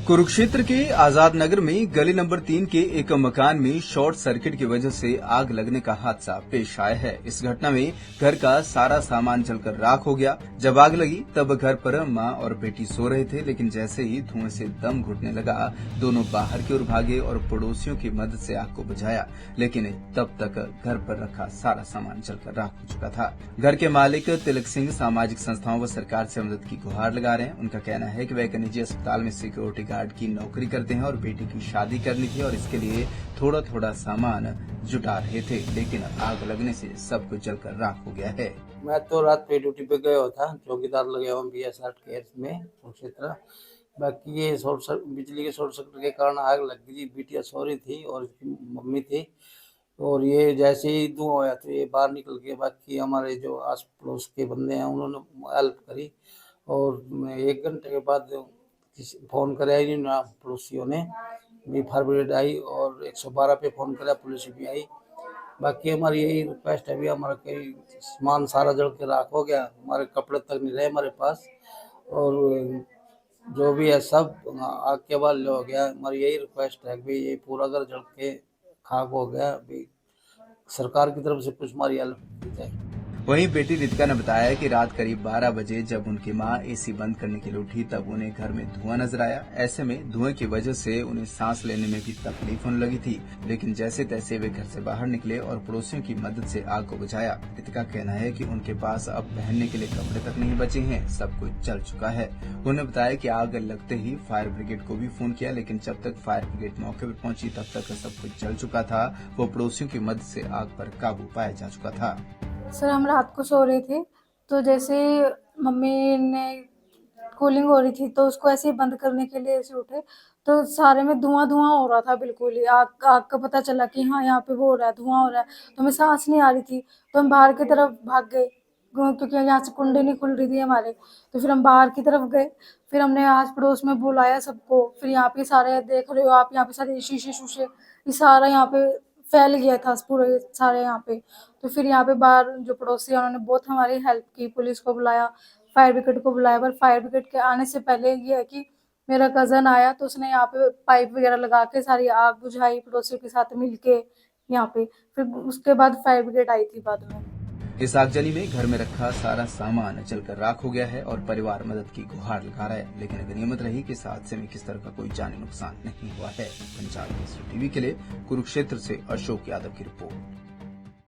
कुरुक्षेत्र के आजाद नगर में गली नंबर 3 के एक मकान में शॉर्ट सर्किट की वजह से आग लगने का हादसा पेश आया है। इस घटना में घर का सारा सामान जलकर राख हो गया। जब आग लगी तब घर पर मां और बेटी सो रहे थे, लेकिन जैसे ही धुएं से दम घुटने लगा, दोनों बाहर की ओर भागे और पड़ोसियों की मदद से आग को बुझाया, लेकिन तब तक घर पर रखा सारा सामान जलकर राख हो चुका था। घर के मालिक तिलक सिंह सामाजिक संस्थाओं व सरकार से मदद की गुहार लगा रहे हैं। उनका कहना है कि वह एक निजी अस्पताल में सिक्योरिटी गार्ड की नौकरी करते हैं और बेटी की शादी करनी थी और इसके लिए थोड़ा थोड़ा सामान जुटा रहे थे, लेकिन आग लगने से सब कुछ जलकर राख हो गया है। मैं तो रात पे ड्यूटी पे गया था, चौकीदार लगे हुआ BS8 केस में कुरुक्षेत्र। बाकी ये बिजली के शॉर्ट सर्किट के कारण आग लग गई। बिटिया सो रही थी और इसकी मम्मी थी, और ये जैसे ही धुआं होया तो ये बाहर निकल के बाकी हमारे जो आस पड़ोस के बंदे हैं उन्होंने हेल्प करी। और 1 घंटे के बाद फ़ोन कराया इन्होंने पड़ोसियों ने भी, फायर ब्रिगेड आई और 112 पे फ़ोन करा, पुलिस भी आई। बाकी हमारी यही रिक्वेस्ट है, अभी हमारा कई सामान सारा जल के राख हो गया, हमारे कपड़े तक नहीं रहे हमारे पास, और जो भी है सब आग के हवाले हो गया। हमारी यही रिक्वेस्ट है कि ये पूरा घर जल के खाक हो गया, अभी सरकार की तरफ से कुछ हमारी हेल्प की जाए। वहीं बेटी रितिका ने बताया कि रात करीब 12 बजे जब उनकी मां एसी बंद करने के लिए उठी तब उन्हें घर में धुआं नजर आया। ऐसे में धुएं की वजह से उन्हें सांस लेने में भी तकलीफ होने लगी थी, लेकिन जैसे तैसे वे घर से बाहर निकले और पड़ोसियों की मदद से आग को बुझाया। रितिका का कहना है कि उनके पास अब पहनने के लिए कपड़े तक नहीं बचे हैं, सब कुछ जल चुका है। उन्होंने बताया कि आग लगते ही फायर ब्रिगेड को भी फोन किया, लेकिन जब तक फायर ब्रिगेड मौके पर पहुंची तब तक सब कुछ जल चुका था। वो पड़ोसियों की मदद से आग पर काबू पाया जा चुका था। सर, हम रात को सो रहे थे, तो जैसे मम्मी ने कूलिंग हो रही थी तो उसको ऐसे ही बंद करने के लिए ऐसे उठे तो सारे में धुआं धुआं हो रहा था, बिल्कुल ही आग आग का पता चला कि हाँ यहाँ पे वो हो रहा है, धुआं हो रहा है। तो हमें सांस नहीं आ रही थी, तो हम बाहर की तरफ भाग गए क्योंकि यहाँ से कुंडी नहीं खुल रही थी हमारे। तो फिर हम बाहर की तरफ गए, फिर हमने आस पड़ोस में बुलाया सबको। फिर यहाँ पे सारे देख रहे हो आप, यहाँ पे सारे शीशे शूशे ये सारा यहाँ पे फैल गया था पूरे सारे यहाँ पे। तो फिर यहाँ पे बाहर जो पड़ोसी है उन्होंने बहुत हमारी हेल्प की, पुलिस को बुलाया, फायर ब्रिगेड को बुलाया। पर फायर ब्रिगेड के आने से पहले ये है कि मेरा कज़न आया तो उसने यहाँ पे पाइप वगैरह लगा के सारी आग बुझाई पड़ोसियों के साथ मिलके यहाँ पे। फिर उसके बाद फायर ब्रिगेड आई थी बाद में। इस आगजनी में घर में रखा सारा सामान जलकर राख हो गया है और परिवार मदद की गुहार लगा रहा है, लेकिन गनीमत रही कि इस हादसे में किस तरह का कोई जानी नुकसान नहीं हुआ है। पंजाब केसरी टीवी के लिए कुरुक्षेत्र से अशोक यादव की रिपोर्ट।